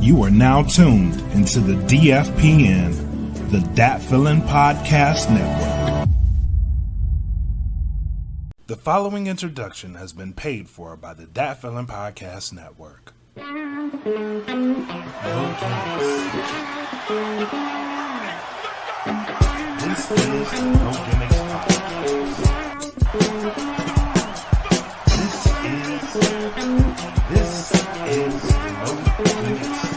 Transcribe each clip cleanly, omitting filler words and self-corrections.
You are now tuned into the DFPN, the Dat Feelin' Podcast Network. The following introduction has been paid for by the Dat Feelin' Podcast Network. This is the No Gimmicks Podcast. This is the No Gimmicks Podcast.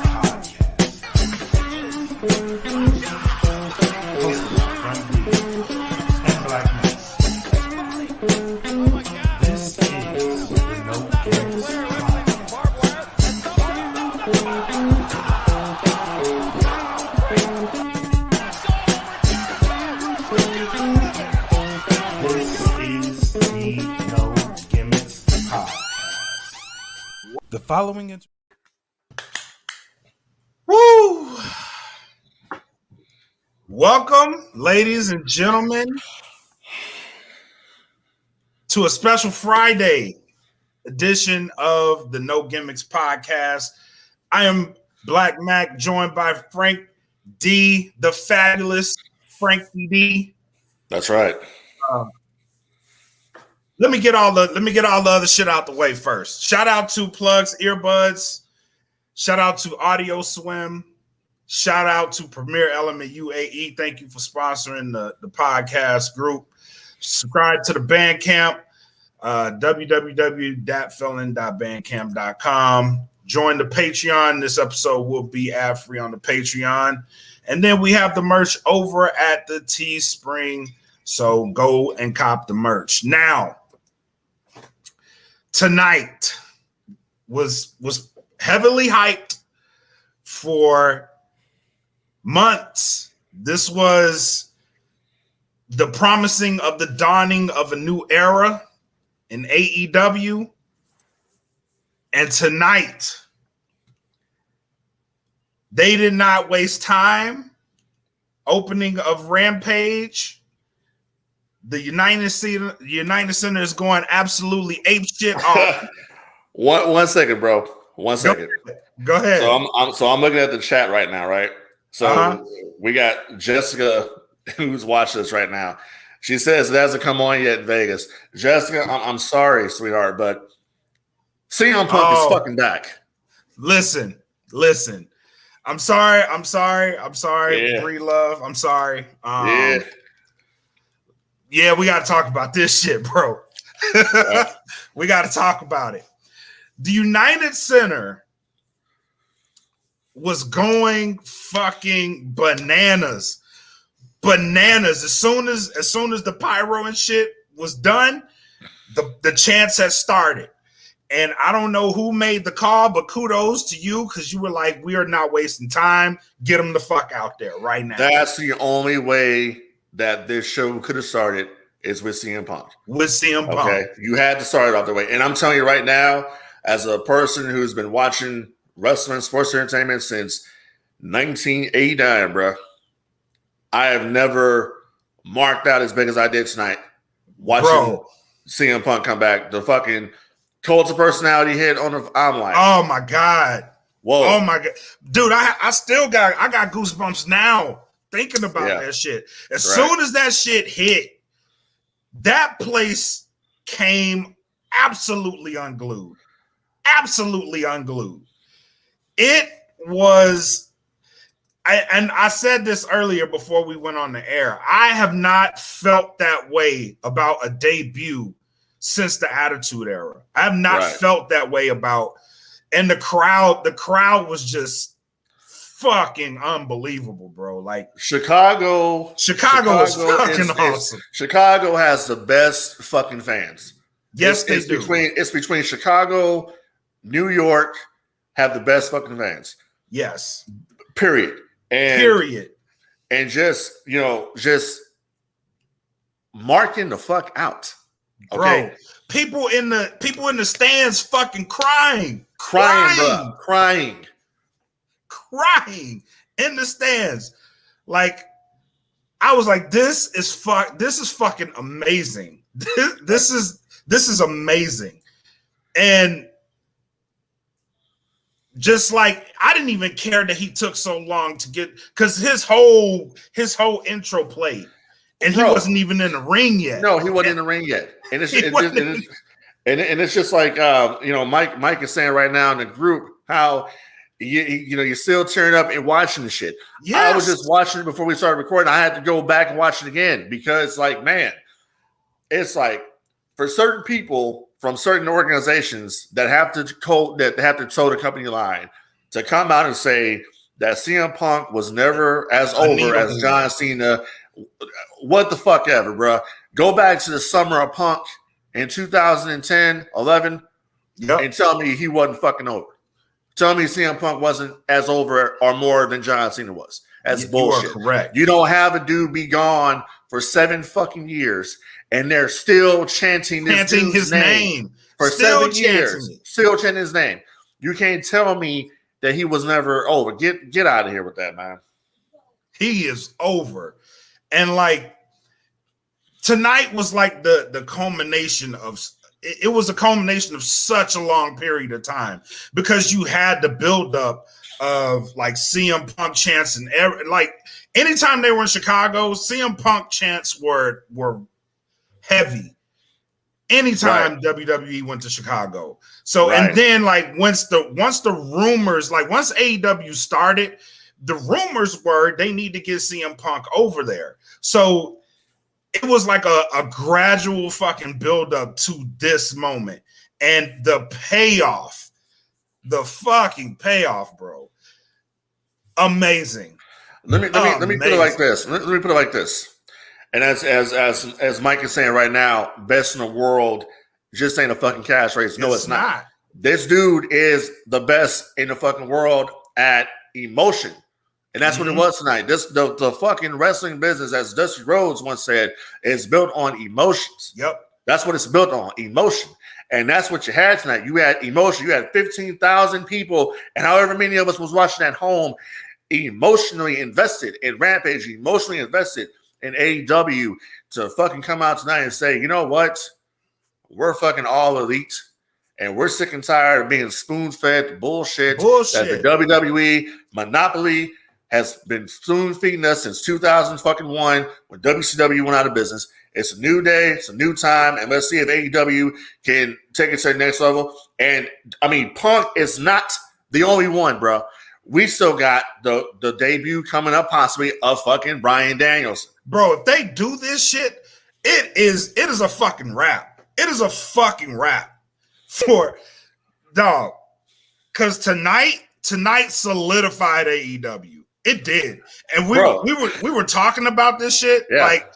Hosted by Frank D and Black Mess. This is the No Gimmicks The following Woo! Welcome, ladies and gentlemen, to a special Friday edition of the No Gimmicks Podcast. I am Black Mac, joined by Frank D, the fabulous Frank D. That's right. Let me get all the other shit out the way first. Shout out to Plugs Earbuds. Shout out to Audio Swim. Shout out to Premier Element UAE. Thank you for sponsoring the podcast group. Subscribe to the Bandcamp, www.datfelon.bandcamp.com. Join the Patreon. This episode will be ad-free on the Patreon. And then we have the merch over at the Teespring. So go and cop the merch. Now, tonight was heavily hyped for months. This was the promising of the dawning of a new era in AEW. And tonight, they did not waste time. Opening of Rampage. The United Center is going absolutely apeshit off. One second, bro. 1 second. Go ahead. So I'm looking at the chat right now, right? So we got Jessica who's watching this right now. She says it hasn't come on yet in Vegas. Jessica, I'm sorry, sweetheart, but CMPunk is fucking back. Listen. I'm sorry. Yeah. Bree Love. I'm sorry. Yeah, we got to talk about this shit, bro. We got to talk about it. The United Center was going fucking bananas. As soon as the pyro and shit was done, the chants had started. And I don't know who made the call, but kudos to you because you were like, we are not wasting time. Get them the fuck out there right now. That's the only way that this show could have started is with CM Punk. Okay, you had to start it off the way. And I'm telling you right now, as a person who's been watching wrestling, sports entertainment since 1989, bro, I have never marked out as big as I did tonight watching CM Punk come back. The fucking cult of personality hit on the. I'm like, oh my god, whoa, oh my god, dude, I got goosebumps now thinking about that shit. As soon as that shit hit, that place came absolutely unglued. It was, and I said this earlier before we went on the air, I have not felt that way about a debut since the Attitude Era. I have not felt that way about, and the crowd was just fucking unbelievable, bro. Like Chicago was fucking awesome. Chicago has the best fucking fans. Yes, they do. It's between Chicago, New York have the best fucking fans. Yes. Period. And just marking the fuck out. Okay. Bro, people in the stands fucking crying in the stands. Like, I was like, this is fucking amazing. This is amazing. And just like I didn't even care that he took so long to get, because his whole intro played, and he wasn't even in the ring yet. No, he wasn't in the ring yet, and it's just like Mike is saying right now in the group how you're still tearing up and watching the shit. Yes. I was just watching it before we started recording. I had to go back and watch it again because, like, man, it's like for certain people from certain organizations that have to toe the company line to come out and say that CM Punk was never as over as John Cena. What the fuck ever, bro. Go back to the summer of Punk in 2010, 11, and tell me he wasn't fucking over. Tell me CM Punk wasn't as over or more than John Cena was. That's bullshit. You are correct. You don't have a dude be gone for 7 fucking years, and they're still chanting his name for 7 years. Still chanting his name. You can't tell me that he was never over. Get out of here with that, man. He is over. And like tonight was like the culmination of it was a culmination of such a long period of time because you had the buildup of like CM Punk chants and like anytime they were in Chicago, CM Punk chants were heavy. Anytime WWE went to Chicago. So and then like once the rumors, like once AEW started, the rumors were they need to get CM Punk over there. So it was like a gradual fucking buildup to this moment. And the fucking payoff, bro. Amazing. Let me put it like this. Let me put it like this. And as Mike is saying right now, best in the world just ain't a fucking cash race. No, it's not. This dude is the best in the fucking world at emotion. And that's what it was tonight. The fucking wrestling business, as Dusty Rhodes once said, is built on emotions. Yep. That's what it's built on, emotion. And that's what you had tonight. You had emotion. You had 15,000 people, and however many of us was watching at home, emotionally invested in Rampage, emotionally invested in AEW to fucking come out tonight and say, you know what? We're fucking all elite. And we're sick and tired of being spoon-fed bullshit that the WWE monopoly has been spoon-feeding us since 2001 when WCW went out of business. It's a new day. It's a new time. And let's see if AEW can take it to the next level. And, I mean, Punk is not the only one, bro. We still got the debut coming up possibly of fucking Bryan Danielson. Bro, if they do this shit, it is a fucking wrap. It is a fucking wrap for dog. Because tonight solidified AEW. It did. And we were talking about this shit. Yeah. Like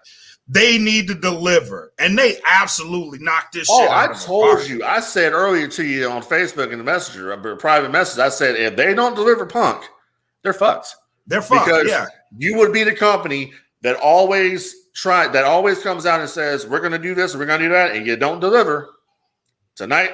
they need to deliver. And they absolutely knocked this shit out. I told you. I said earlier to you on Facebook in the messenger, a private message, I said if they don't deliver Punk, they're fucked. They're fucked. Because you would be the company that always comes out and says, we're gonna do this, we're gonna do that, and you don't deliver. Tonight,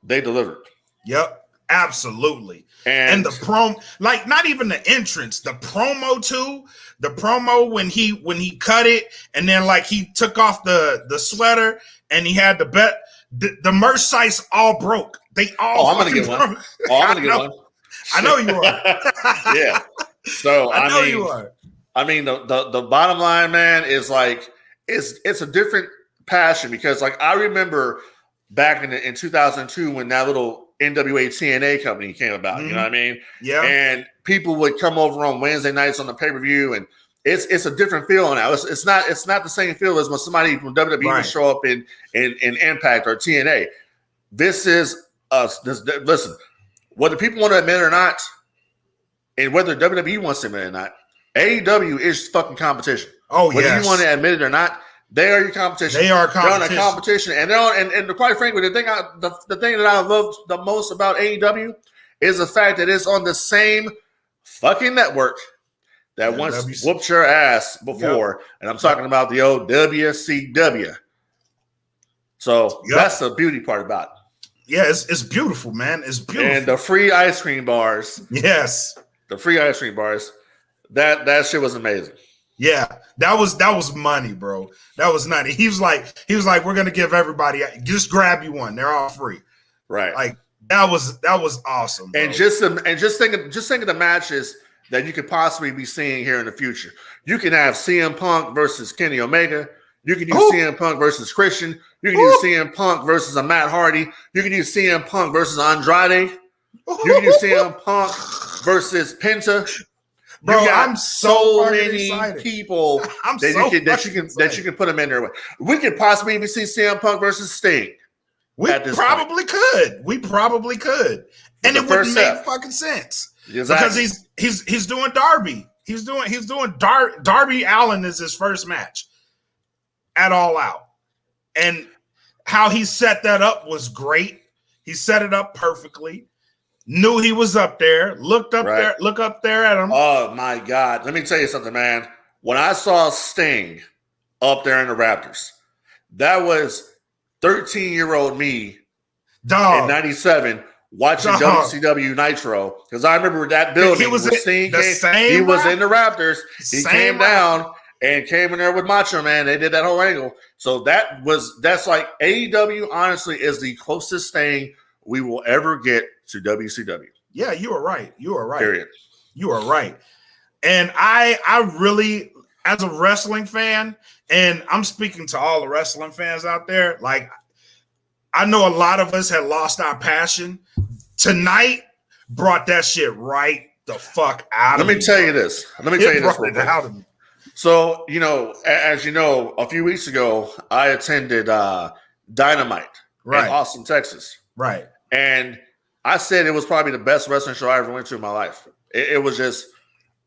they delivered. Yep. Absolutely. And the promo, like not even the entrance, the promo too. The promo when he cut it and then like he took off the sweater and he had the merch sites all broke. They all I'm gonna get one. I'm gonna get one. I know you are. Yeah. So I know you are. I mean the bottom line, man, is like it's a different passion because like I remember back in 2002 when that little NWA TNA company came about, you know what I mean? Yeah. And people would come over on Wednesday nights on the pay-per-view, and it's a different feel now. It's not the same feel as when somebody from WWE would show up in Impact or TNA. This is us. Listen, whether people want to admit it or not, and whether WWE wants to admit it or not, AEW is fucking competition. Oh, whether you want to admit it or not, they are your competition. They are competition. They're on a competition, and they're on. And quite frankly, the thing that I love the most about AEW is the fact that it's on the same fucking network that once whooped your ass before, and I'm talking about the old WCW. So that's the beauty part about it. Yeah, it's beautiful, man. It's beautiful. And the free ice cream bars. Yes, the free ice cream bars. That shit was amazing. Yeah, that was money, bro. That was nutty. He was like, we're gonna give everybody, just grab you one. They're all free. Right. Like That was awesome. Bro. And just think of the matches that you could possibly be seeing here in the future. You can have CM Punk versus Kenny Omega. You can do CM Punk versus Christian. You can do CM Punk versus a Matt Hardy. You can do CM Punk versus Andrade. You can do CM Punk versus Penta. Bro, I'm so many excited. people that you can put them in there with. We could possibly even see CM Punk versus Sting. We probably could. And it wouldn't make fucking sense. Exactly. Because he's doing Darby. He's doing Darby Allin is his first match at All Out. And how he set that up was great. He set it up perfectly. Knew he was up there. Look up there at him. Oh my God. Let me tell you something, man. When I saw Sting up there in the Raptors, that was 13-year-old me in 97 watching WCW Nitro. Because I remember that building. He was in the Raptors. He came down and came in there with Macho Man. They did that whole angle. So that's like AEW, honestly, is the closest thing we will ever get to WCW. Yeah, you are right. Period. You are right. And I really, as a wrestling fan, and I'm speaking to all the wrestling fans out there, like, I know a lot of us had lost our passion. Tonight brought that shit right the fuck out of me. Let me tell you this. Out of me. So, as you know, a few weeks ago, I attended Dynamite in Austin, Texas. Right. And I said it was probably the best wrestling show I ever went to in my life. It was just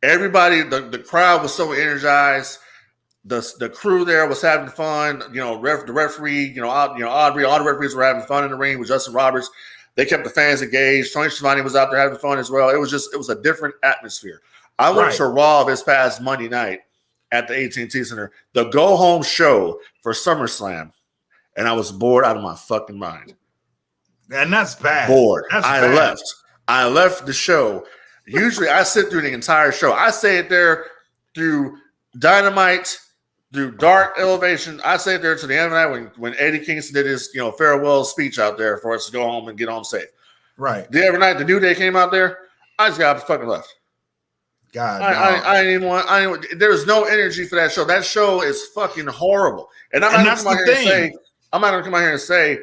everybody, the crowd was so energized. The crew there was having fun. The referee, Audrey, all the referees were having fun in the ring with Justin Roberts. They kept the fans engaged. Tony Schiavone was out there having fun as well. It was a different atmosphere. I went to Raw this past Monday night at the AT&T Center, the go-home show for SummerSlam, and I was bored out of my fucking mind. And that's bad. Bored. I left the show. Usually I sit through the entire show. I stayed there through Dynamite, through Dark Elevation. I stayed there to the end of the night when Eddie Kingston did his farewell speech out there for us to go home and get home safe. Right. The other night the New Day came out there, I just got fucking left. God, I didn't want. There was no energy for that show. That show is fucking horrible. And I'm not going to come out here and say,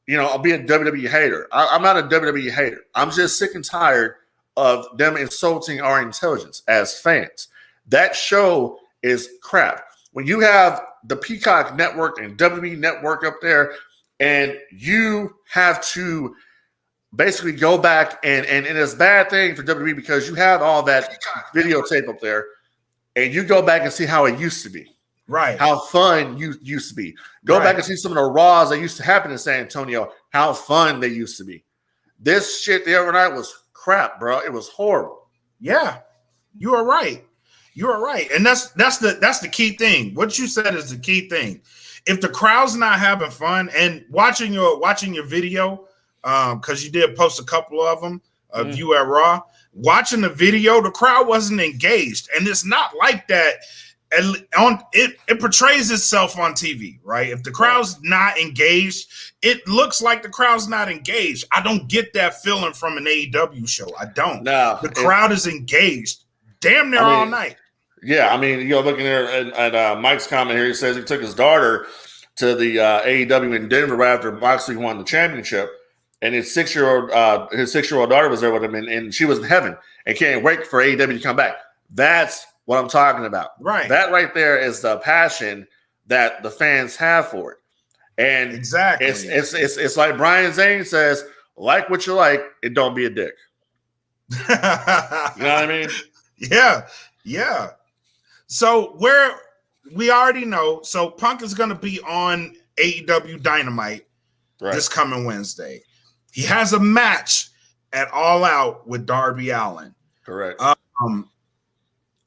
I'll be a WWE hater. I'm not a WWE hater. I'm just sick and tired of them insulting our intelligence as fans. That show is crap. When you have the Peacock Network and WWE Network up there, and you have to basically go back and it's a bad thing for WWE because you have all that videotape up there, and you go back and see how it used to be. Right. How fun you used to be. Go back and see some of the Raws that used to happen in San Antonio, how fun they used to be. This shit the other night was crap, bro. It was horrible. Yeah. You are right. And that's the key thing. What you said is the key thing. If the crowd's not having fun and watching your video, because you did post a couple of them of you at Raw, watching the video, the crowd wasn't engaged. And it's not like that. It portrays itself on TV, right? If the crowd's not engaged, it looks like the crowd's not engaged. I don't get that feeling from an AEW show. I don't. No, the crowd is engaged damn near all night. Yeah, looking there at Mike's comment here, he says he took his daughter to the AEW in Denver right after Moxley won the championship, and his 6-year-old daughter was there with him, and she was in heaven and can't wait for AEW to come back. That's what I'm talking about. Right. That right there is the passion that the fans have for it. And exactly, it's like Brian Zane says, like what you like, it don't be a dick. You know what I mean? Yeah. So we already know, so Punk is going to be on AEW Dynamite this coming Wednesday. He has a match at All Out with Darby Allin. Correct.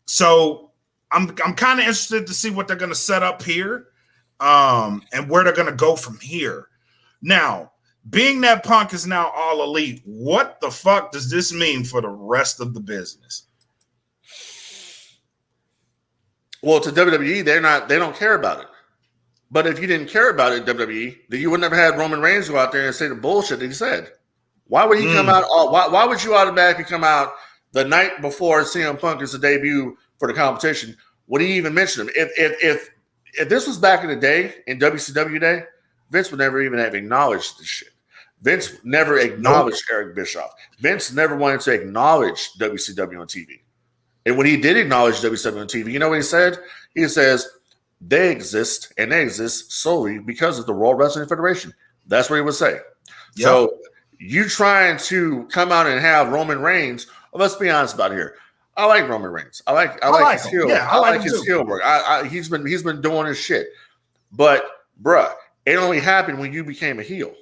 So I'm kind of interested to see what they're going to set up here, and where they're going to go from here. Now, being that Punk is now All Elite, what the fuck does this mean for the rest of the business? Well, to WWE, they don't care about it. But if you didn't care about it, WWE, then you would never had Roman Reigns go out there and say the bullshit that he said. Why would he come out? Why would you automatically come out the night before CM Punk is the debut for the competition? Would he even mention him? If this was back in the day, in WCW day, Vince would never even have acknowledged this shit. Vince never acknowledged Eric Bischoff. Vince never wanted to acknowledge WCW on TV. And when he did acknowledge WCW on TV, you know what he said? He says, they exist, and they exist solely because of the World Wrestling Federation. That's what he would say. Yep. So you trying to come out and have Roman Reigns, well, let's be honest about it here. I like Roman Reigns. I like his heel. Yeah, I like his heel work. He's been doing his shit. But bruh, it only happened when you became a heel.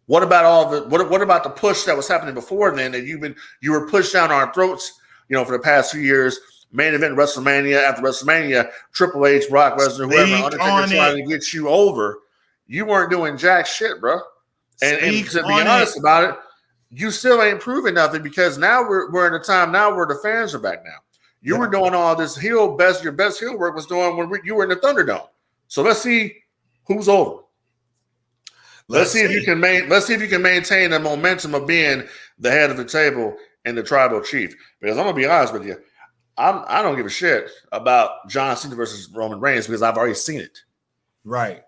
What about what about the push that was happening before then that you were pushed down our throats, for the past few years? Main event WrestleMania after WrestleMania, Triple H, Brock Lesnar, whoever, Undertaker trying to get you over. You weren't doing jack shit, bro. And to be honest about it, you still ain't proving nothing because now we're in a time now where the fans are back now. You were doing all this your best heel work was doing when you were in the Thunderdome. So let's see who's over. Let's see if you can maintain the momentum of being the head of the table and the tribal chief. Because I'm gonna be honest with you, I don't give a shit about John Cena versus Roman Reigns because I've already seen it. Right.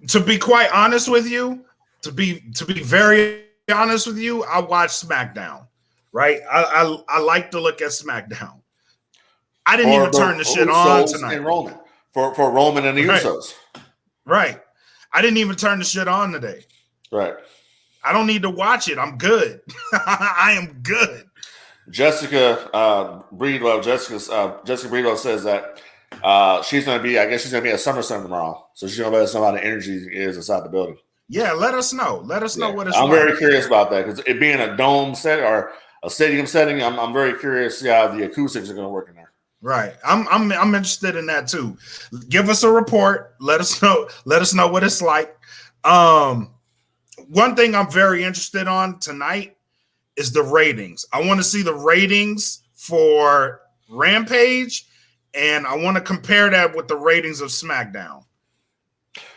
To be quite honest with you, to be very honest with you, I watch SmackDown. Right. I like to look at SmackDown. I didn't even turn the shit on tonight. And Roman for Roman and the Usos. Right. I didn't even turn the shit on today. Right. I don't need to watch it. I'm good. I am good. Jessica Breedwell says that she's going to be at SummerSlam tomorrow. So she's going to let us know how the energy is inside the building. Yeah, let us know. Let us know what it's I'm like. very curious about that because it being a dome set or a stadium setting, I'm very curious to see how the acoustics are going to work in there. Right. I'm interested in that too. Give us a report. Let us know what it's like. One thing I'm very interested on tonight is the ratings. I want to see the ratings for Rampage, and I want to compare that with the ratings of SmackDown.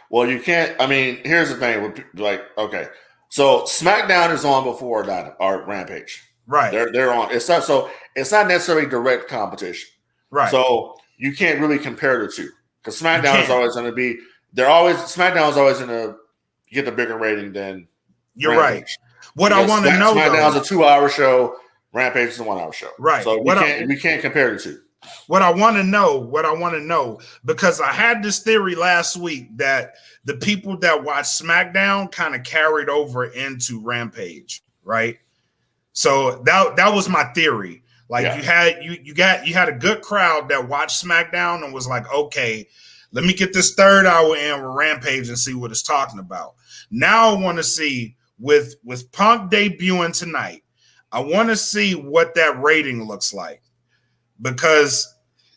Well, you can't. I mean, here's the thing. Okay, so SmackDown is on before Rampage. Right. They're on. It's not necessarily direct competition. Right. So you can't really compare the two because SmackDown is always going to be. SmackDown is always going to get the bigger rating than. You're Rampage. Right. What I want to know, SmackDown's a 2-hour show. Rampage is a 1-hour show. Right. So we can't compare the two. What I want to know, because I had this theory last week that the people that watch SmackDown kind of carried over into Rampage, right? So that was my theory. Like you had a good crowd that watched SmackDown and was like, okay, let me get this 3rd hour in with Rampage and see what it's talking about. Now I want to see with Punk debuting tonight, I want to see what that rating looks like. Because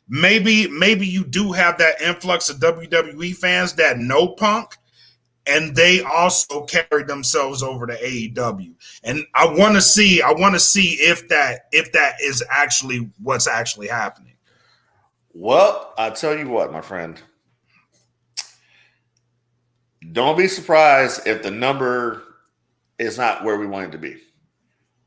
maybe you do have that influx of WWE fans that know Punk, and they also carry themselves over to AEW. And I want to see if that is actually what's actually happening. Well, I'll tell you what, my friend. Don't be surprised if the number is not where we want it to be.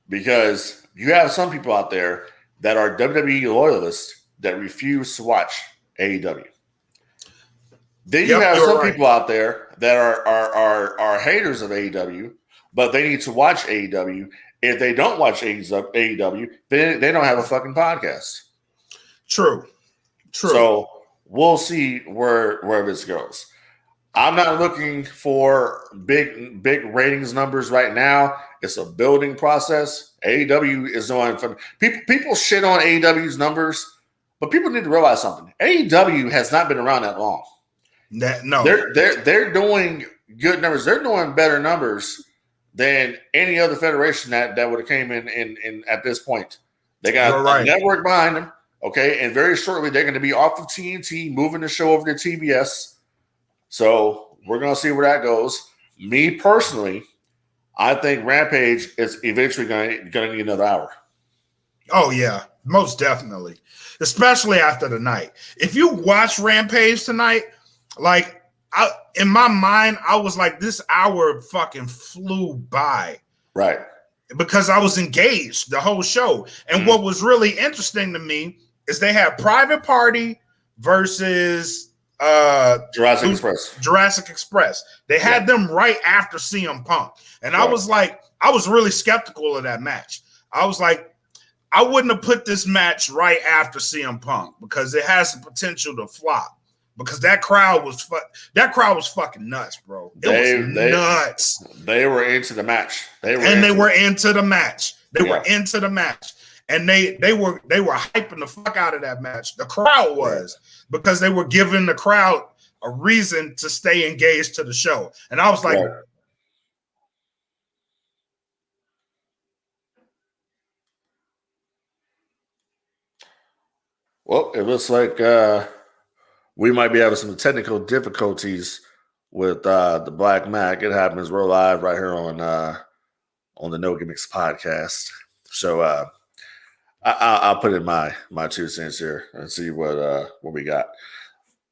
Because you have some people out there that are WWE loyalists that refuse to watch AEW. Then you have some people out there that are haters of AEW, but they need to watch AEW. If they don't watch AEW, then they don't have a fucking podcast. True. So we'll see where this goes. I'm not looking for big ratings numbers right now. It's a building process. AEW is doing fun. People shit on AEW's numbers, but people need to realize something. AEW has not been around that long. No, they're doing good numbers. They're doing better numbers than any other federation that would have came in at this point. They got a network behind them. Okay, and very shortly they're going to be off of TNT, moving the show over to TBS. So we're going to see where that goes. Me personally, I think Rampage is eventually going to need another hour. Oh, yeah, most definitely, especially after the night. If you watch Rampage tonight, like in my mind, I was like, this hour fucking flew by. Right. Because I was engaged the whole show. And what was really interesting to me is they had Private Party versus Jurassic Express. They had them right after CM Punk. And I was like, I was really skeptical of that match. I was like, I wouldn't have put this match right after CM Punk because it has the potential to flop. Because that crowd was fucking nuts, bro. It was nuts. They were into the match. They were into the match. They were into the match. And they were hyping the fuck out of that match. The crowd was, because they were giving the crowd a reason to stay engaged to the show. And I was like, well, it looks like we might be having some technical difficulties with the Black Mac. It happens. We're live right here on the No Gimmicks podcast. So I'll put in my 2 cents here and see what we got.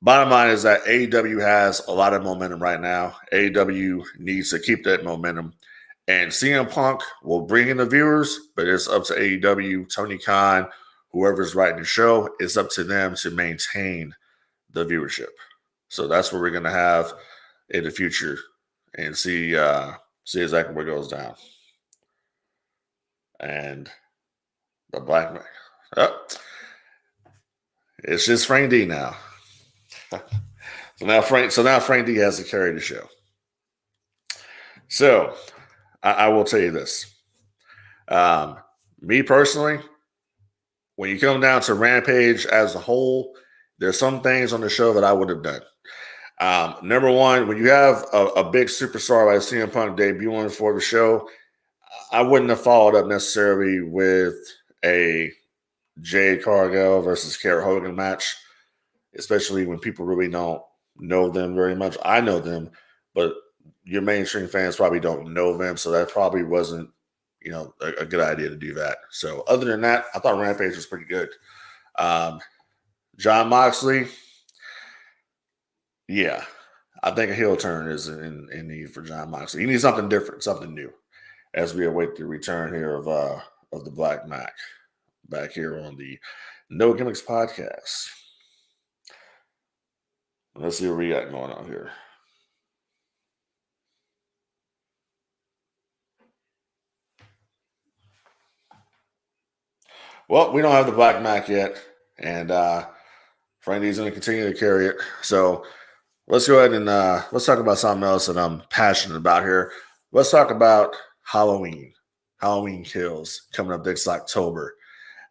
Bottom line is that AEW has a lot of momentum right now. AEW needs to keep that momentum. And CM Punk will bring in the viewers, but it's up to AEW, Tony Khan, whoever's writing the show. It's up to them to maintain the viewership. So that's what we're going to have in the future and see exactly what goes down. And the Black Man. Oh, it's just Frank D now. So now Frank D has to carry the show. So I will tell you this. Me personally, when you come down to Rampage as a whole, there's some things on the show that I would have done. Number one, when you have a big superstar like CM Punk debuting for the show, I wouldn't have followed up necessarily with a Jade Cargill versus Kara Hogan match, especially when people really don't know them very much. I know them, but your mainstream fans probably don't know them, so that probably wasn't, a good idea to do that. So other than that, I thought Rampage was pretty good. Jon Moxley, yeah, I think a heel turn is in need for Jon Moxley. He needs something different, something new, as we await the return here of the Black Mac back here on the No Gimmicks podcast. Let's see what we got going on here. Well, we don't have the Black Mac yet, and Frank D's going to continue to carry it. So let's go ahead and let's talk about something else that I'm passionate about here. Let's talk about Halloween. Halloween Kills coming up next October.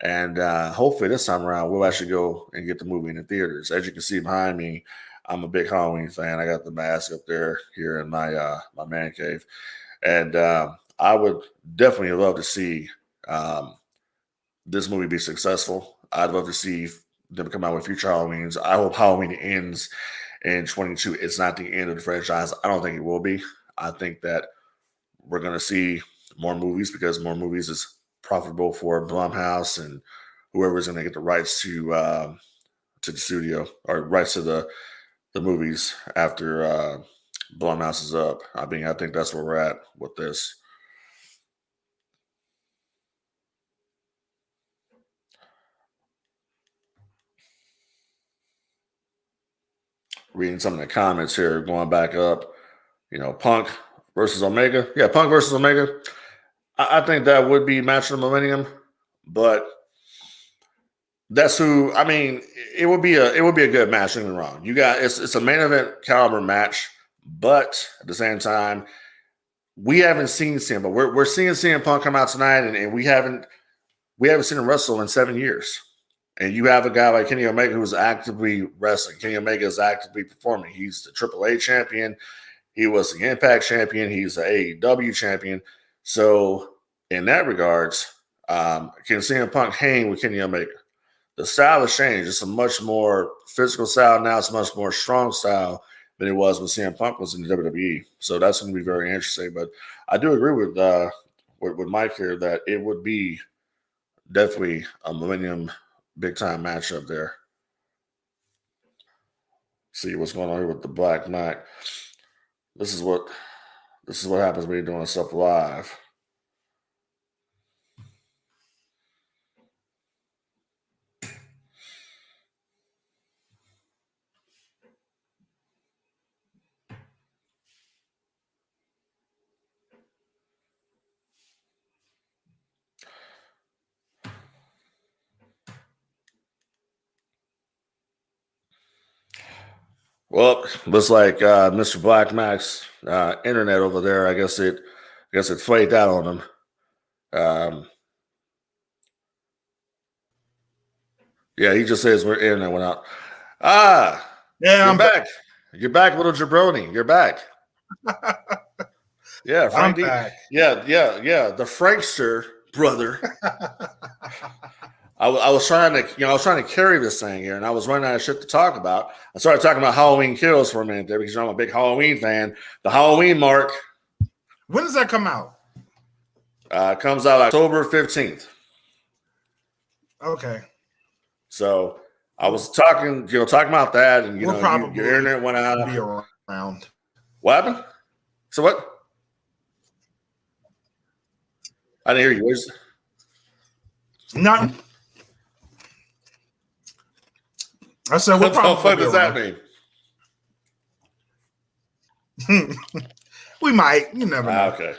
And hopefully this time around, we'll actually go and get the movie in the theaters. As you can see behind me, I'm a big Halloween fan. I got the mask up there here in my my man cave. And I would definitely love to see this movie be successful. I'd love to see them come out with future Halloweens. I hope Halloween ends in 2022. It's not the end of the franchise. I don't think it will be. I think that we're going to see more movies because more movies is profitable for Blumhouse and whoever's going to get the rights to the studio or rights to the movies after Blumhouse is up. I mean, I think that's where we're at with this. Reading some of the comments here, going back up, Punk versus Omega. Yeah, Punk versus Omega. I think that would be match of the millennium, but that's who. I mean, it would be a good match. Don't get me wrong. You got it's a main event caliber match, but at the same time, we haven't seen CM, but we're seeing CM Punk come out tonight, and we haven't seen him wrestle in 7 years. And you have a guy like Kenny Omega who's actively wrestling. Kenny Omega is actively performing. He's the AAA champion. He was the Impact champion. He's the AEW champion. So in that regards, can CM Punk hang with Kenny Omega? The style has changed. It's a much more physical style now. It's a much more strong style than it was when CM Punk was in the WWE. So that's going to be very interesting. But I do agree with Mike here that it would be definitely a millennium big time matchup there. see what's going on here with the Black Mac. This is what happens when you're doing stuff live. Well, looks like Mr. Black Mac's internet over there. I guess it flaked out on him. Yeah, he just says we're internet went out. Yeah, I'm back. You're back, little jabroni. You're back. Yeah, Frank D. Back. Yeah. The Frankster brother. I was trying to carry this thing here, and I was running out of shit to talk about. I started talking about Halloween Kills for a minute there because I'm a big Halloween fan. The Halloween mark. When does that come out? It comes out October 15th. Okay. So I was talking about that, and your internet went out. Be around. What happened? So what? I didn't hear you. Nothing. I said, what the fuck does that mean? We might. You never know. Okay.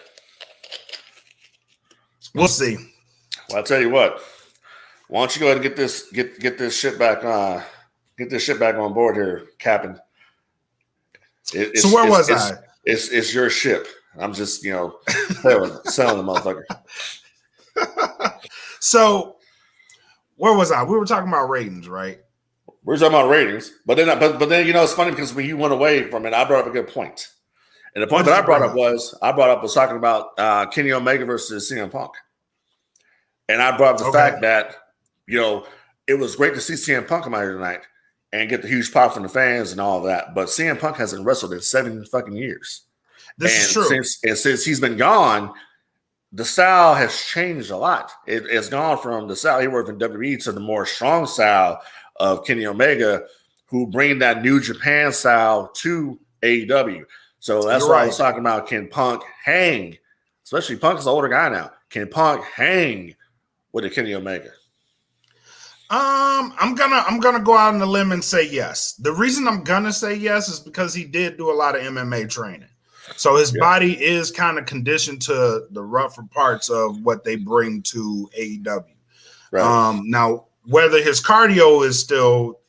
We'll see. Well, I'll tell you what. Why don't you go ahead and get this shit back on? Get this shit back on board here, Captain. So where was I? It's your ship. I'm just selling the motherfucker. So where was I? We were talking about ratings, right? We're talking about ratings, but then it's funny because when you went away from it, I brought up a good point. And the point that I brought up was talking about Kenny Omega versus CM Punk. And I brought up the fact that, it was great to see CM Punk come out here tonight and get the huge pop from the fans and all of that. But CM Punk hasn't wrestled in 7 fucking years. This is true. Since he's been gone, the style has changed a lot. It's gone from the style he worked in WWE to the more strong style of Kenny Omega, who bring that New Japan style to AEW. So that's why I was talking about. Can Punk hang? Especially Punk is an older guy now. Can Punk hang with a Kenny Omega? I'm gonna go out on a limb and say yes. The reason I'm gonna say yes is because he did do a lot of MMA training. So his body is kind of conditioned to the rougher parts of what they bring to AEW. Right. Now, whether his cardio is still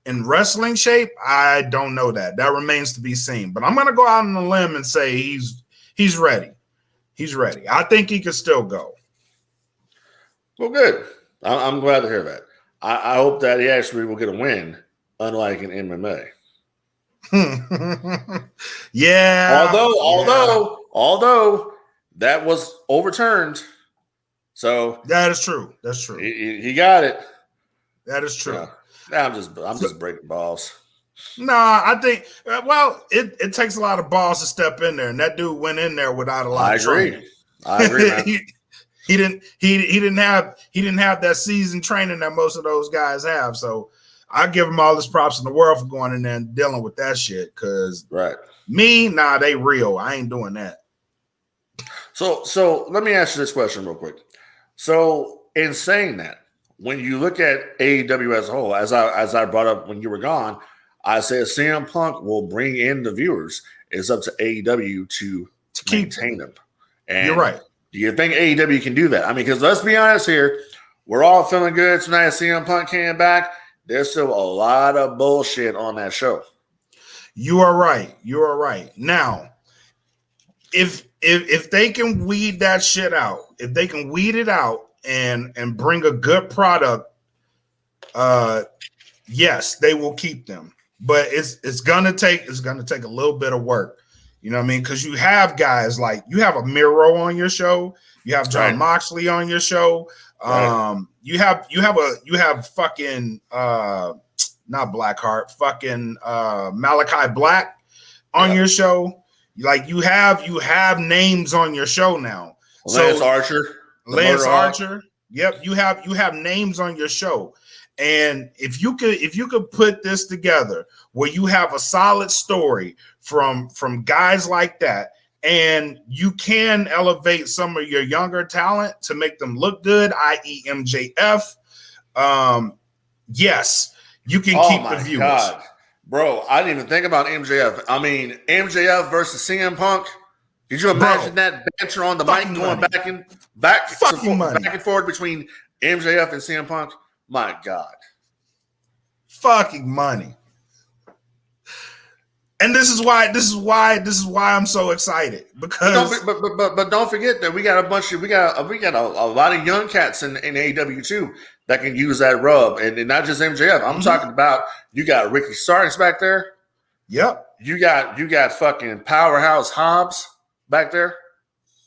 in wrestling shape, I don't know that. That remains to be seen. But I'm going to go out on a limb and say he's ready. He's ready. I think he can still go. Well, good. I'm glad to hear that. I hope that he actually will get a win, unlike in MMA. Yeah. Although that was overturned. So that is true. That's true. He got it. That is true. I'm just breaking balls. Nah, I think it takes a lot of balls to step in there, and that dude went in there without a lot of training. I agree. Man. He didn't have that seasoned training that most of those guys have. So I give him all his props in the world for going in there and dealing with that shit. Cause they real. I ain't doing that. So let me ask you this question real quick. So in saying that, when you look at AEW as a whole, as I brought up when you were gone, I said CM Punk will bring in the viewers. It's up to AEW to maintain them. And you're right. Do you think AEW can do that? I mean, because let's be honest here, we're all feeling good tonight. CM Punk came back. There's still a lot of bullshit on that show. You are right. You are right. Now, if they can weed that shit out, if they can weed it out and bring a good product, yes, they will keep them. But it's gonna take a little bit of work. You know what I mean? Because you have guys like you have a Miro on your show, you have John Moxley on your show. You have fucking not Blackheart, fucking Malachi Black on your show. Like you have names on your show now. Lance Archer. Lance Archer. Yep, you have names on your show. And if you could put this together where you have a solid story from guys like that, and you can elevate some of your younger talent to make them look good, i.e. MJF, yes, you can keep the viewers. God. Bro, I didn't even think about MJF. I mean, MJF versus CM Punk. Did you imagine that banter on the mic going back and forth between MJF and CM Punk? My God. Fucking money. And this is why I'm so excited, because but don't forget that we got a lot of young cats in AEW too that can use that rub, and not just MJF. I'm talking about, you got Ricky Starks back there. Yep. You got fucking Powerhouse Hobbs back there.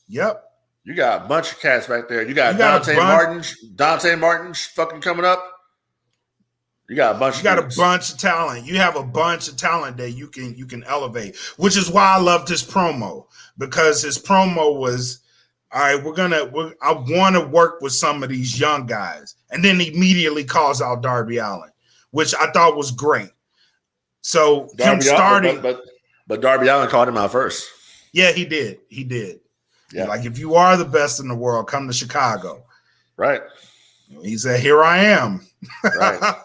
Yep. You got a bunch of cats back there. You got Dante Martin's fucking coming up. You got a bunch of talent. You have a bunch of talent that you can elevate, which is why I loved his promo, because his promo was, all right, I want to work with some of these young guys. And then immediately calls out Darby Allin, which I thought was great. So him starting. But Darby Allin called him out first. Yeah, he did. Yeah. Like, if you are the best in the world, come to Chicago. Right. He said, here I am. Right.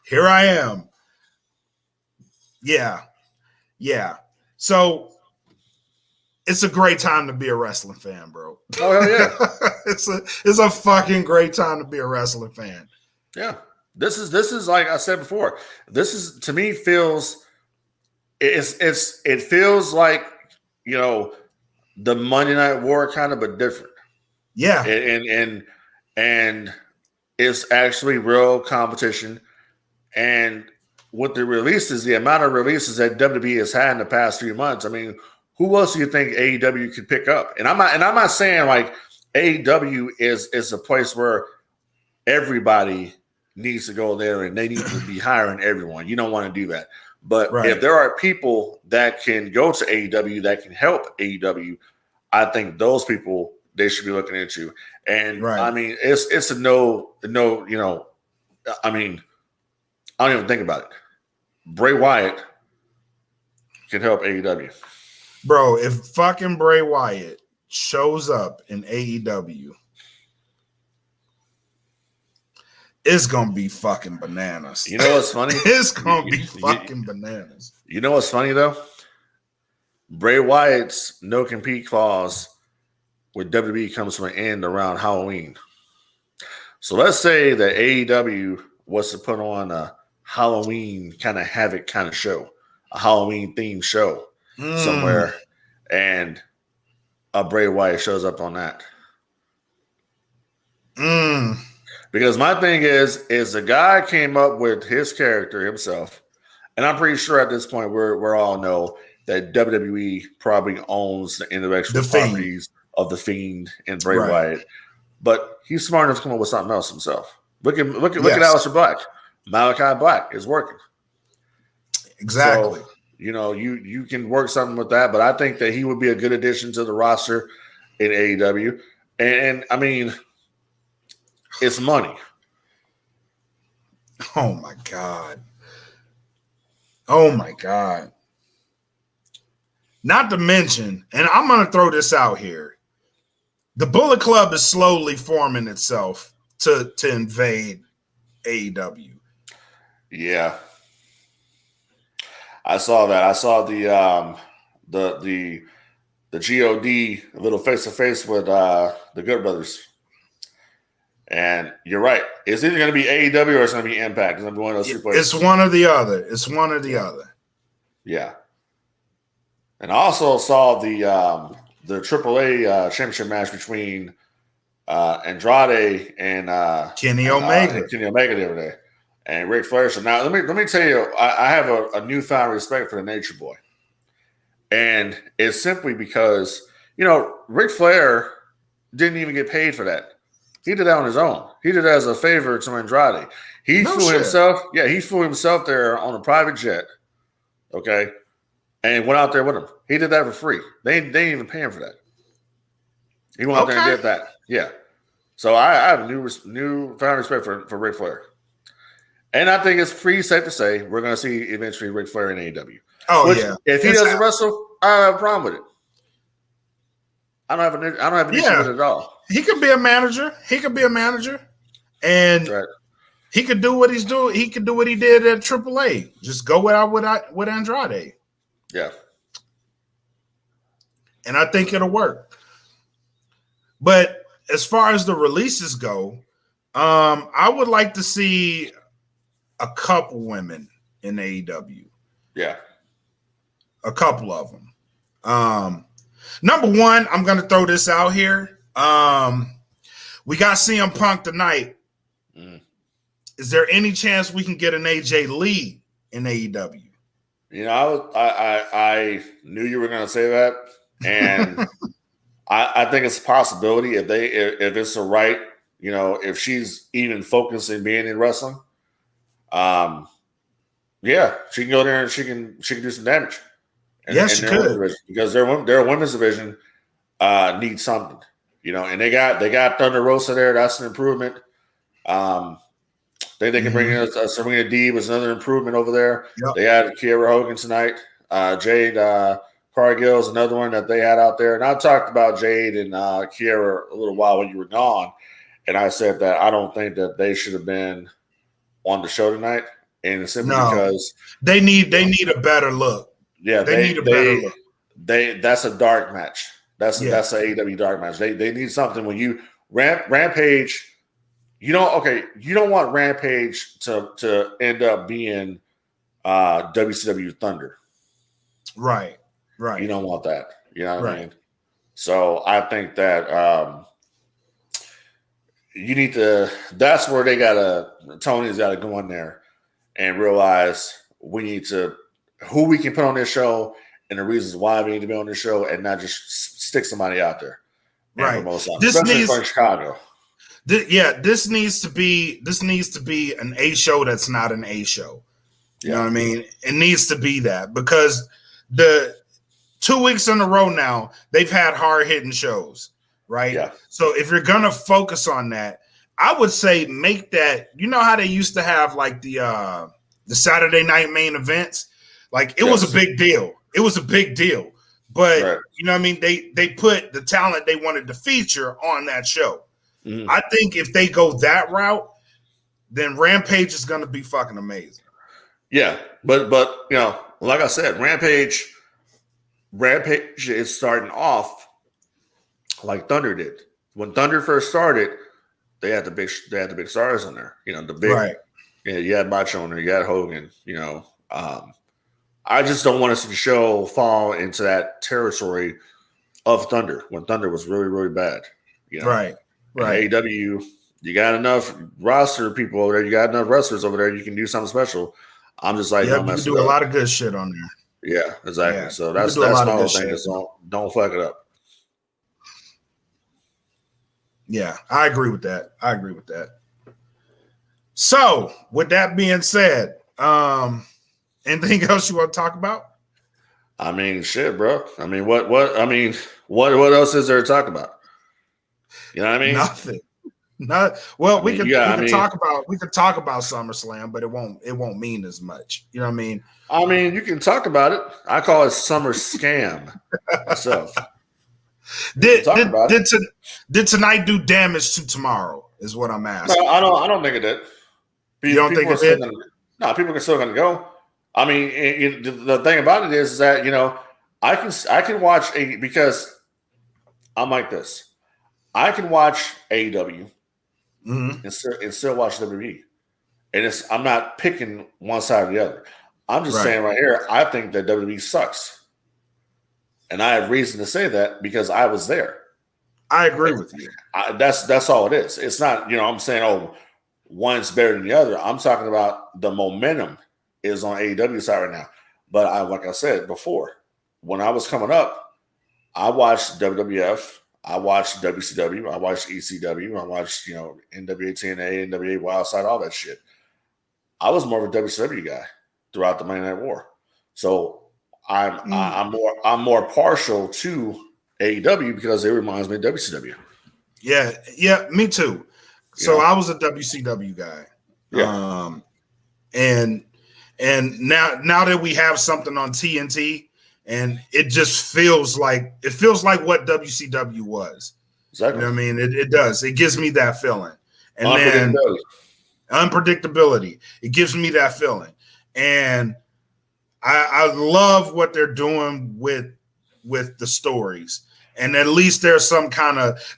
Here I am. Yeah. So it's a great time to be a wrestling fan, bro. Oh, hell yeah. It's a fucking great time to be a wrestling fan. Yeah. This is like I said before. This is, to me, it feels like, you know, the Monday Night War kind of, but different. Yeah. And it's actually real competition. And with the releases, the amount of releases that WWE has had in the past 3 months, I mean, who else do you think AEW could pick up? And I'm not saying like AEW is a place where everybody needs to go there and they need to be hiring everyone. You don't want to do that. But if there are people that can go to AEW that can help AEW, I think those people they should be looking into. And I mean, it's a no, you know, I mean, I don't even think about it. Bray Wyatt can help AEW. Bro, if fucking Bray Wyatt shows up in AEW, it's gonna be fucking bananas. You know what's funny? It's gonna be fucking bananas. You know what's funny though? Bray Wyatt's no compete clause with WWE comes to an end around Halloween. So let's say that AEW was to put on a Halloween kind of Havoc kind of show, a Halloween themed show somewhere, and a Bray Wyatt shows up on that. Because my thing is the guy came up with his character himself, and I'm pretty sure at this point we all know that WWE probably owns the intellectual properties of The Fiend and Bray Wyatt, but he's smart enough to come up with something else himself. Look at Aleister Black. Malachi Black is working. Exactly. So, you know, you can work something with that, but I think that he would be a good addition to the roster in AEW. And I mean, it's money. Oh my God. Oh my God. Not to mention, and I'm going to throw this out here, the Bullet Club is slowly forming itself to invade AEW. Yeah. I saw that. I saw the GOD little face to face with the Good Brothers. And you're right. It's either going to be AEW or it's going to be Impact. It's going to be one of those two places. It's one or the other. It's one or the other. Yeah. And I also saw the AAA championship match between Andrade and Kenny Omega. Kenny Omega the other day. And Ric Flair. So now let me tell you, I have a newfound respect for the Nature Boy. And it's simply because, you know, Ric Flair didn't even get paid for that. He did that on his own. He did that as a favor to Andrade. He flew himself. Yeah, he flew himself there on a private jet. Okay. And went out there with him. He did that for free. They didn't even pay him for that. He went out there and did that. Yeah. So I have a newfound respect for Ric Flair. And I think it's pretty safe to say we're going to see eventually Ric Flair in AEW. Oh, Which, yeah. if he doesn't wrestle, I don't have a problem with it. I don't have an issue with it at all. He could be a manager. And he could do what he's doing. He could do what he did at AAA. Just go with Andrade. Yeah. And I think it'll work. But as far as the releases go, I would like to see a couple women in AEW. Yeah. A couple of them. Number one, I'm going to throw this out here. We got CM Punk tonight. Is there any chance we can get an AJ Lee in AEW? You know, I knew you were going to say that, and I think it's a possibility if it's the right, you know, if she's even focusing being in wrestling. Yeah, she can go there and she can do some damage. She could, because their women's division needs something, you know, and they got Thunder Rosa there. That's an improvement. They can bring in Serena Deeb as another improvement over there. Yep. They had Kiera Hogan tonight. Jade Cargill is another one that they had out there. And I talked about Jade and Kiera a little while when you were gone, and I said that I don't think that they should have been on the show tonight, and it's simply because they need a better look. Yeah, they need a better look. That's a dark match. That's an AEW dark match. They need something when you Rampage. You don't want Rampage to end up being WCW Thunder. Right. You don't want that. You know what I mean? So I think that you need to. That's where Tony's got to go in there and realize we need to who we can put on this show and the reasons why we need to be on this show, and not just stick somebody out there. Right. Especially for Chicago. This needs to be an A show that's not an A show. You know what I mean? It needs to be that, because the 2 weeks in a row now, they've had hard-hitting shows, right? Yeah. So if you're going to focus on that, I would say make that, you know how they used to have like the Saturday night main events? Like it was a big deal. It was a big deal. But you know what I mean? They put the talent they wanted to feature on that show. Mm-hmm. I think if they go that route, then Rampage is going to be fucking amazing. Yeah, but you know, like I said, Rampage is starting off like Thunder did. When Thunder first started, they had the big stars on there. You know, the big you had Macho on there, you had Hogan. You know, I just don't want to see the show fall into that territory of Thunder when Thunder was really, really bad. You know? Right. AEW, you got enough roster people over there. You got enough wrestlers over there. You can do something special. I'm just like, don't mess it up. You can do a lot of good shit on there. Yeah, exactly. Yeah. So that's my whole thing. Is don't fuck it up. Yeah, I agree with that. So, with that being said, anything else you want to talk about? I mean, shit, bro. I mean, what else is there to talk about? You know what I mean? Nothing. We could talk about SummerSlam, but it won't mean as much. You know what I mean? I mean, you can talk about it. I call it Summer Scam myself. Did tonight do damage to tomorrow? Is what I'm asking. No, I don't think it did. You don't think it did? No, people are still going to go. I mean, the thing about it is that, you know, I can watch because I'm like this. I can watch AEW and still watch WWE, and I'm not picking one side or the other. I'm just saying right here, I think that WWE sucks, and I have reason to say that because I was there. I agree with you. That's all it is. It's not, you know, I'm saying one's better than the other. I'm talking about the momentum is on AEW side right now. But like I said before, when I was coming up, I watched WWF. I watched WCW, I watched ECW, I watched, you know, NWA TNA, NWA Wildside, all that shit. I was more of a WCW guy throughout the Monday Night War. So I'm more partial to AEW because it reminds me of WCW. Yeah, me too. So I was a WCW guy. Yeah. and now that we have something on TNT, and it just feels like what WCW was. Exactly. You know what I mean? It does. It gives me that feeling. And then unpredictability. It gives me that feeling. And I love what they're doing with the stories. And at least there's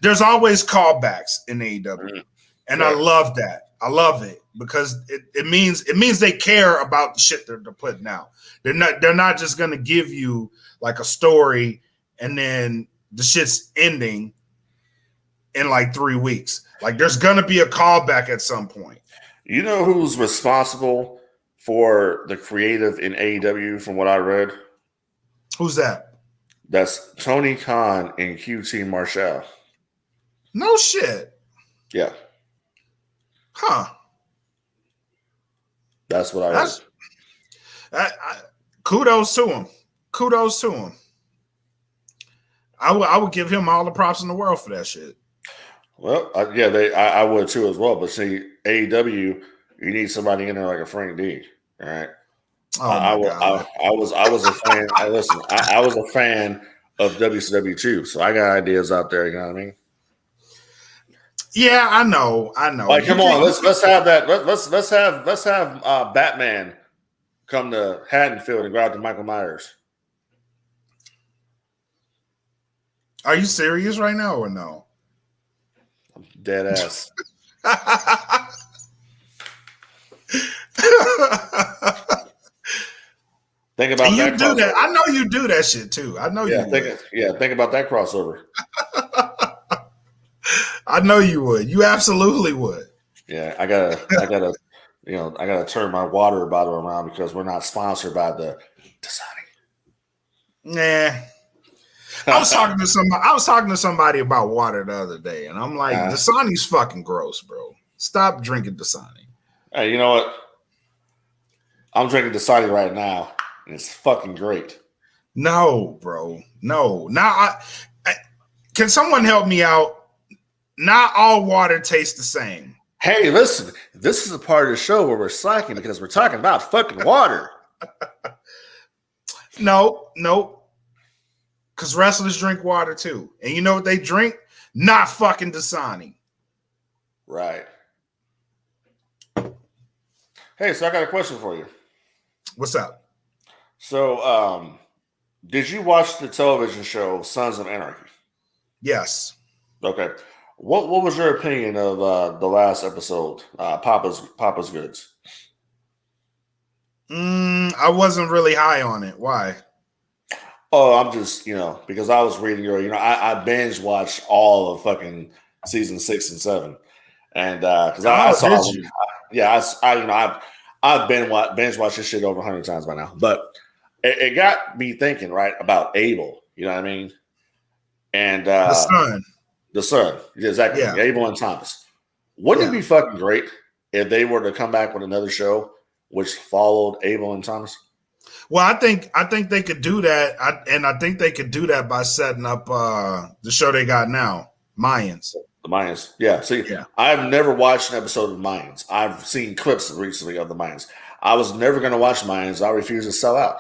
there's always callbacks in AEW. And right. I love that. I love it because it means they care about the shit they're putting out. They're not just gonna give you like a story and then the shit's ending in like 3 weeks. Like there's gonna be a callback at some point. You know who's responsible for the creative in AEW from what I read? Who's that? That's Tony Khan and QT Marshall. No shit. Yeah. Huh. That's what I heard. Kudos to him. Kudos to him. I would give him all the props in the world for that shit. Well, I would too as well. But see, AEW, you need somebody in there like a Frank D. All right. Oh my God. I was a fan. I was a fan of WCW too, so I got ideas out there. You know what I mean? Yeah, I know. Like, come on, let's have that. Let's have Batman come to Haddonfield and grab the Michael Myers. Are you serious right now or no? I'm dead ass. Think about that. Do that. I know you do that shit too. I know you would. Think about that crossover. I know you would. You absolutely would. Yeah, I gotta turn my water bottle around because we're not sponsored by the Dasani. Nah. I was talking to somebody about water the other day, and I'm like, Dasani's fucking gross, bro. Stop drinking Dasani. Hey, you know what? I'm drinking Dasani right now, and it's fucking great. No, bro. No. Now, can someone help me out? Not all water tastes the same. Hey, listen, this is a part of the show where we're slacking because we're talking about fucking water. No. Because wrestlers drink water too. And you know what they drink? Not fucking Dasani. Right. Hey, so I got a question for you. What's up? So, did you watch the television show Sons of Anarchy? Yes. Okay. What was your opinion of the last episode, Papa's Goods? I wasn't really high on it. Why? Oh, I'm just, because I was reading I binge watched all of fucking season 6 and 7. And because I saw them, I've binge watched this shit over 100 times by now. But it got me thinking, right, about Abel, you know what I mean? And the son, exactly. Yeah. Abel and Thomas. Wouldn't it be fucking great if they were to come back with another show which followed Abel and Thomas? Well, I think they could do that, I think they could do that by setting up the show they got now, Mayans. The Mayans, yeah. See, I've never watched an episode of Mayans. I've seen clips recently of the Mayans. I was never going to watch Mayans. I refuse to sell out.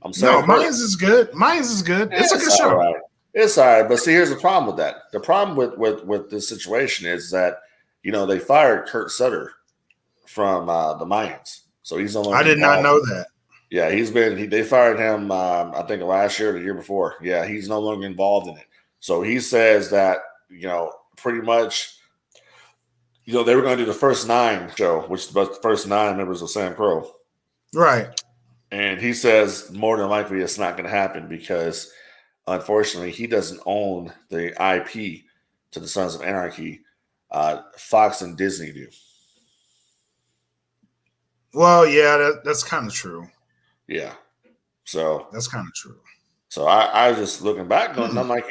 I'm sorry. No, Mayans is good. It's a good show. Right. It's all right, but see, here's the problem with that. The problem with this situation is that they fired Kurt Sutter from the Mayans, so he's no longer. I did not know that. Yeah, they fired him. I think last year or the year before. Yeah, he's no longer involved in it. So he says that pretty much, they were going to do the first 9 show, which was the first 9 members of Sam Crow. Right. And he says more than likely it's not going to happen because, unfortunately, he doesn't own the IP to the Sons of Anarchy. Fox and Disney do. Well, yeah, that's kind of true. Yeah. So that's kind of true. So I was just looking back on, I'm like,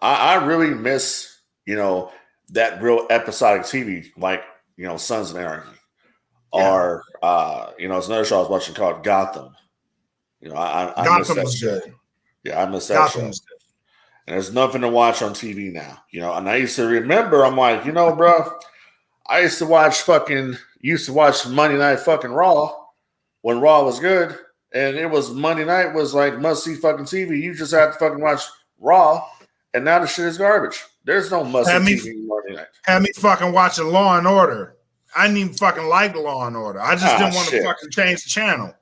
I really miss, that real episodic TV, like, Sons of Anarchy. Yeah. Or, it's another show I was watching called Gotham. I Gotham was good. Yeah, I miss that show. And there's nothing to watch on TV now, and I used to remember, I'm like, bro, I used to watch fucking, used to watch Monday Night fucking Raw when Raw was good, and it was Monday night was like must see fucking TV. You just had to fucking watch Raw, and now the shit is garbage. There's no must see TV Monday night. Had me fucking watching Law and Order. I didn't even fucking like Law and Order. I just didn't want to fucking change the channel.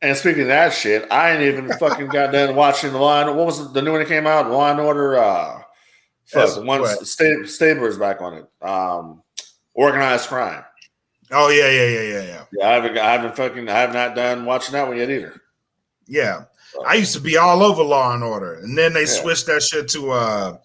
And speaking of that shit, I ain't even fucking got done watching the Law and what was the new one that came out? Law and Order. The one Stabler's back on it. Organized Crime. Oh yeah. Yeah, I have not done watching that one yet either. Yeah, I used to be all over Law and Order, and then they switched that shit to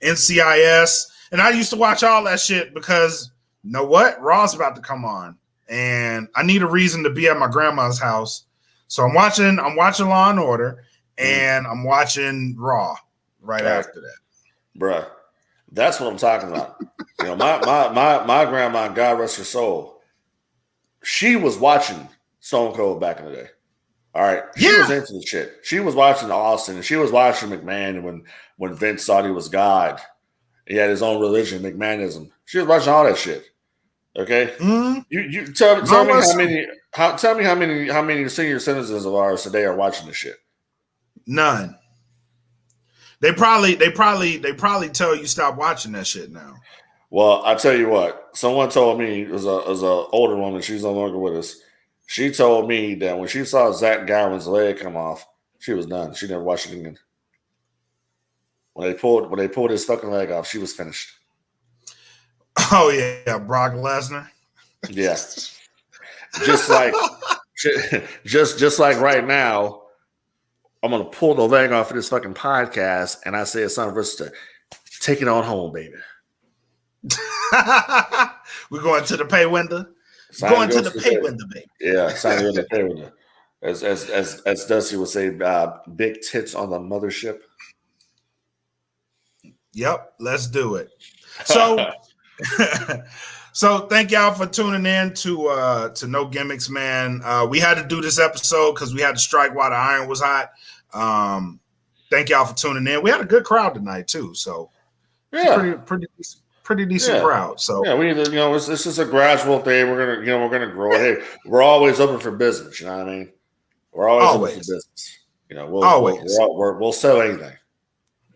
NCIS, and I used to watch all that shit because you know what, Raw's about to come on, and I need a reason to be at my grandma's house, so I'm watching Law and Order, and I'm watching Raw right after that. Bruh, that's what I'm talking about. You know, my grandma, God rest her soul, she was watching Stone Cold back in the day. All right. She was into the shit. She was watching Austin, and she was watching McMahon when Vince thought he was God. He had his own religion, McMahonism. She was watching all that shit. Okay? Mm-hmm. You tell me how many senior citizens of ours today are watching this shit. None. They probably tell you stop watching that shit now. Well, I tell you what, someone told me, it was a older woman, she's no longer with us. She told me that when she saw Zach Gowen's leg come off, she was done. She never watched it again. When they pulled his fucking leg off, she was finished. Oh yeah, Brock Lesnar. Yeah. just like right now, I'm gonna pull the leg off of this fucking podcast, and I say it's something versus to take it on home, baby. We're going to the pay window. Going to the pay window, baby. Yeah, sign to the pay window. As Dusty would say, big tits on the mothership. Yep, let's do it. So, so thank y'all for tuning in to No Gimmicks, man. We had to do this episode because we had to strike while the iron was hot. Thank y'all for tuning in. We had a good crowd tonight too, so pretty decent crowd. So we this is a gradual thing. We're gonna grow. Hey, we're always open for business. You know what I mean? We're always open for business. You know, we'll sell anything.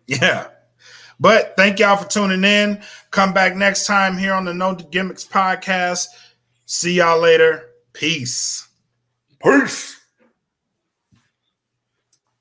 Yeah. But thank y'all for tuning in. Come back next time here on the No Gimmicks podcast. See y'all later. Peace. Peace.